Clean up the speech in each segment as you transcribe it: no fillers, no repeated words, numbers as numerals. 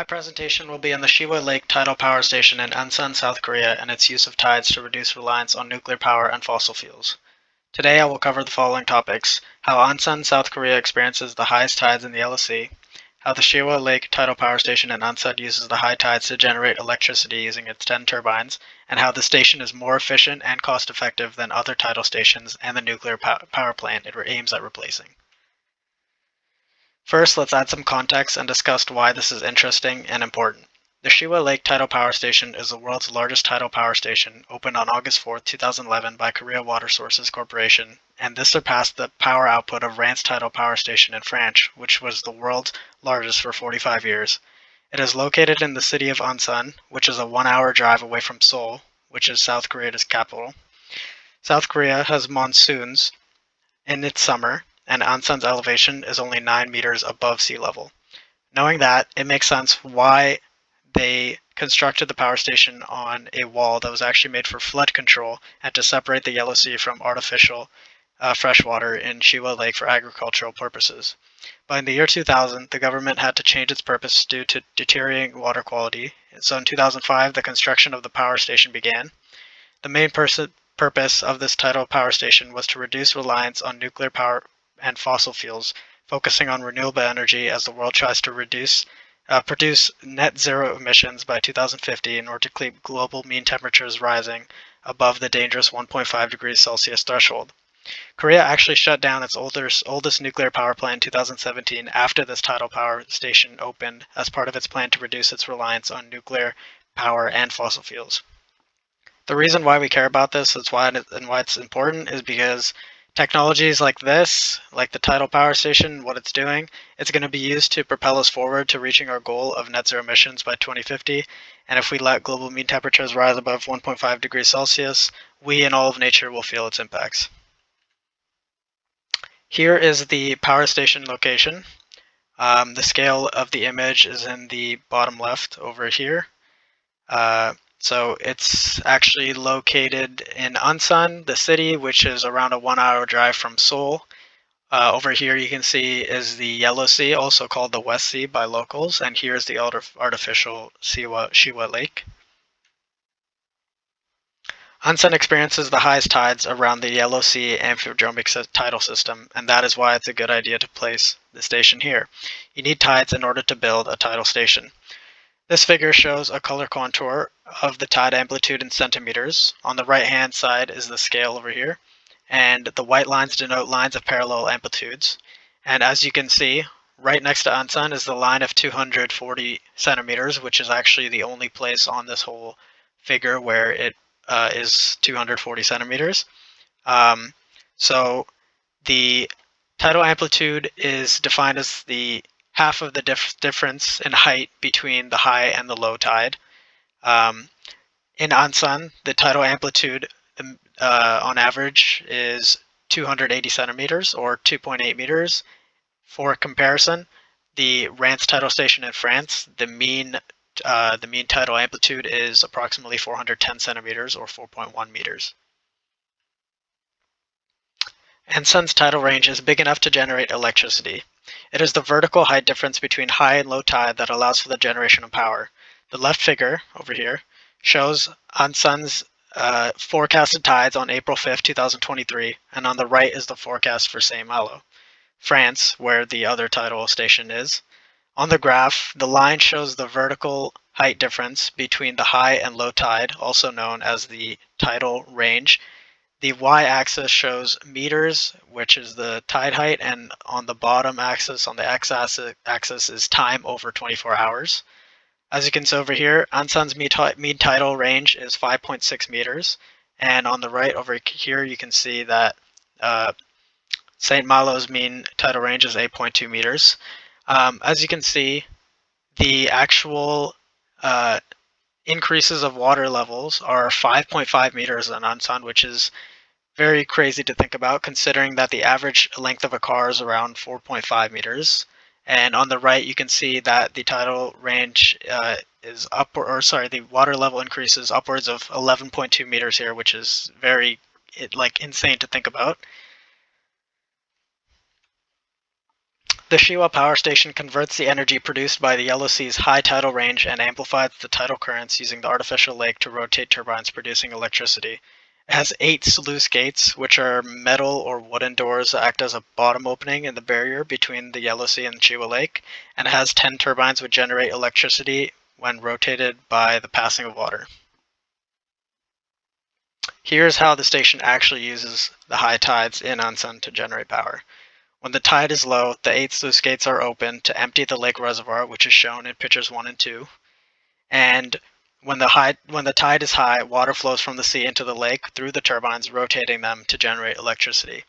presentation will be on the Shiwa Lake Tidal Power Station in Ansan, South Korea, and its use of tides to reduce reliance on nuclear power and fossil fuels. Today I will cover the following topics: how Ansan, South Korea experiences the highest tides in the Yellow Sea, how the Shiwa Lake Tidal Power Station in Ansan uses the high tides to generate electricity using its 10 turbines, and how the station is more efficient and cost-effective than other tidal stations and the nuclear power plant it aims at replacing. First, let's add some context and discuss why this is interesting and important. The Shiwa Lake Tidal Power Station is the world's largest tidal power station, opened on August 4, 2011 by Korea Water Sources Corporation, and this surpassed the power output of Rance Tidal Power Station in France, which was the world's largest for 45 years. It is located in the city of Ansan, which is a 1-hour drive away from Seoul, which is South Korea's capital. South Korea has monsoons in its summer, and Ansan's elevation is only 9 meters above sea level. Knowing that, it makes sense why they constructed the power station on a wall that was actually made for flood control and to separate the Yellow Sea from artificial freshwater in Shiwa Lake for agricultural purposes. But in the year 2000, the government had to change its purpose due to deteriorating water quality. So in 2005, the construction of the power station began. The main purpose of this tidal power station was to reduce reliance on nuclear power and fossil fuels, focusing on renewable energy as the world tries to produce net zero emissions by 2050 in order to keep global mean temperatures rising above the dangerous 1.5 degrees Celsius threshold. Korea actually shut down its oldest nuclear power plant in 2017 after this tidal power station opened as part of its plan to reduce its reliance on nuclear power and fossil fuels. The reason why we care about this and why it's important is because technologies like this, like the tidal power station, what it's doing, it's going to be used to propel us forward to reaching our goal of net zero emissions by 2050. And if we let global mean temperatures rise above 1.5 degrees Celsius, we and all of nature will feel its impacts. Here is the power station location. The scale of the image is in the bottom left over here. So it's actually located in Ansan, the city, which is around a 1-hour drive from Seoul. Over here you can see is the Yellow Sea, also called the West Sea by locals, and here is the artificial Shiwa Lake. Ansan experiences the highest tides around the Yellow Sea amphidromic tidal system, and that is why it's a good idea to place the station here. You need tides in order to build a tidal station. This figure shows a color contour of the tide amplitude in centimeters. On the right-hand side is the scale over here, and the white lines denote lines of parallel amplitudes. And as you can see, right next to Ansan is the line of 240 centimeters, which is actually the only place on this whole figure where it is 240 centimeters. So the tidal amplitude is defined as the half of the difference in height between the high and the low tide. In Ansan, the tidal amplitude on average is 280 centimeters or 2.8 meters. For comparison, the Rance tidal station in France, the mean tidal amplitude is approximately 410 centimeters or 4.1 meters. Ansan's tidal range is big enough to generate electricity. It is the vertical height difference between high and low tide that allows for the generation of power. The left figure, over here, shows Ansan's forecasted tides on April 5, 2023, and on the right is the forecast for Saint-Malo, France, where the other tidal station is. On the graph, the line shows the vertical height difference between the high and low tide, also known as the tidal range. The y-axis shows meters, which is the tide height, and on the bottom axis, on the x-axis, is time over 24 hours. As you can see over here, Ansan's mean tidal range is 5.6 meters, and on the right over here you can see that Saint-Malo's mean tidal range is 8.2 meters. As you can see, the actual increases of water levels are 5.5 meters in Ansan, which is very crazy to think about, considering that the average length of a car is around 4.5 meters. And on the right, you can see that the tidal range is the water level increases upwards of 11.2 meters here, which is very insane to think about. The Shiwa power station converts the energy produced by the Yellow Sea's high tidal range and amplifies the tidal currents using the artificial lake to rotate turbines producing electricity. It has 8 sluice gates, which are metal or wooden doors that act as a bottom opening in the barrier between the Yellow Sea and Shiwa Lake, and it has 10 turbines which generate electricity when rotated by the passing of water. Here's how the station actually uses the high tides in Ansan to generate power. When the tide is low, the 8 sluice gates are open to empty the lake reservoir, which is shown in pictures 1 and 2. And when the tide is high, water flows from the sea into the lake through the turbines, rotating them to generate electricity.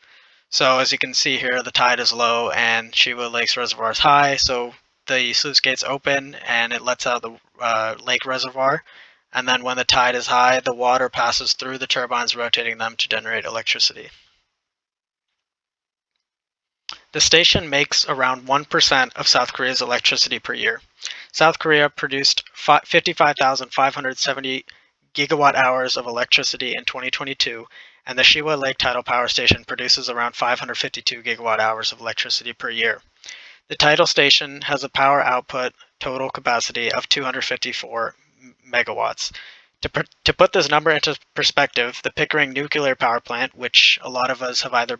So as you can see here, the tide is low and Shiwa Lake's reservoir is high, so the sluice gates open and it lets out the lake reservoir. And then when the tide is high, the water passes through the turbines, rotating them to generate electricity. The station makes around 1% of South Korea's electricity per year. South Korea produced 55,570 gigawatt hours of electricity in 2022, and the Shiwa Lake Tidal Power Station produces around 552 gigawatt hours of electricity per year. The tidal station has a power output total capacity of 254 megawatts. To put this number into perspective, the Pickering nuclear power plant, which a lot of us have either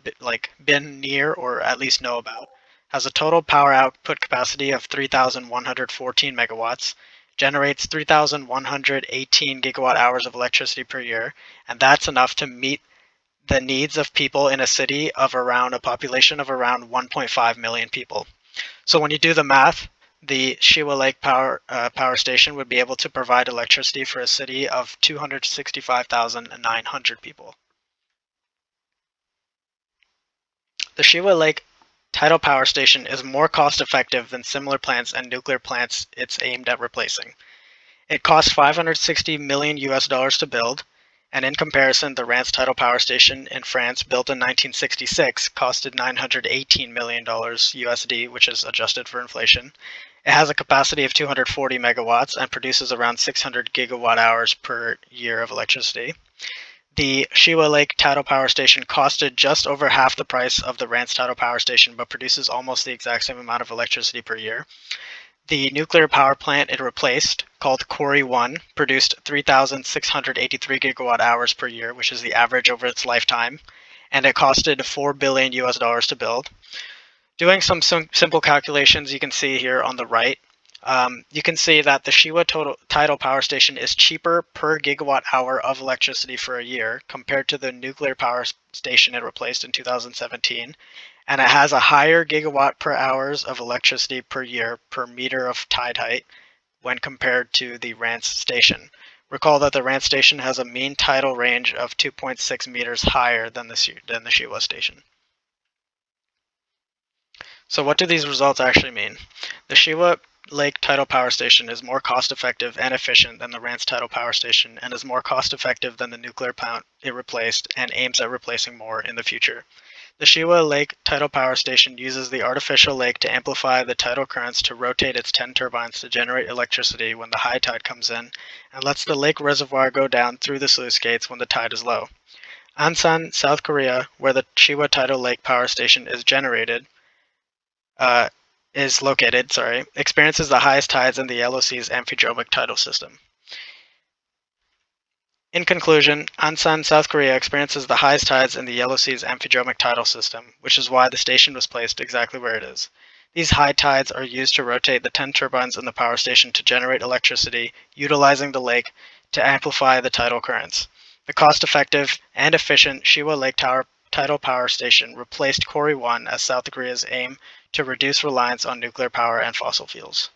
been near or at least know about, has a total power output capacity of 3,114 megawatts, generates 3,118 gigawatt hours of electricity per year, and that's enough to meet the needs of people in a city of around a population of around 1.5 million people. So when you do the math, the Shiwa Lake power station would be able to provide electricity for a city of 265,900 people. The Shiwa Lake tidal power station is more cost-effective than similar plants and nuclear plants it's aimed at replacing. It cost $560 million to build, and in comparison, the Rance tidal power station in France, built in 1966, costed $918 million USD, which is adjusted for inflation. It has a capacity of 240 megawatts and produces around 600 gigawatt hours per year of electricity. The Shiwa Lake tidal power station costed just over half the price of the Rance tidal power station, but produces almost the exact same amount of electricity per year. The nuclear power plant it replaced, called Quarry 1, produced 3,683 gigawatt hours per year, which is the average over its lifetime, and it costed $4 billion to build. Doing some simple calculations you can see here on the right, you can see that the Shiwa tidal power station is cheaper per gigawatt hour of electricity for a year compared to the nuclear power station it replaced in 2017, and it has a higher gigawatt per hours of electricity per year per meter of tide height when compared to the Rance station. Recall that the Rance station has a mean tidal range of 2.6 meters higher than the Shiwa station. So what do these results actually mean? The Shiwa Lake tidal power station is more cost-effective and efficient than the Rance tidal power station, and is more cost-effective than the nuclear plant it replaced, and aims at replacing more in the future. The Shiwa Lake tidal power station uses the artificial lake to amplify the tidal currents to rotate its 10 turbines to generate electricity when the high tide comes in, and lets the lake reservoir go down through the sluice gates when the tide is low. Ansan, South Korea, where the Shiwa tidal lake power station is located, experiences the highest tides in the Yellow Sea's amphidromic tidal system. In conclusion, Ansan, South Korea experiences the highest tides in the Yellow Sea's amphidromic tidal system, which is why the station was placed exactly where it is. These high tides are used to rotate the 10 turbines in the power station to generate electricity, utilizing the lake to amplify the tidal currents. The cost-effective and efficient Shiwa Lake tidal power station replaced Quarry 1 as South Korea's aim to reduce reliance on nuclear power and fossil fuels.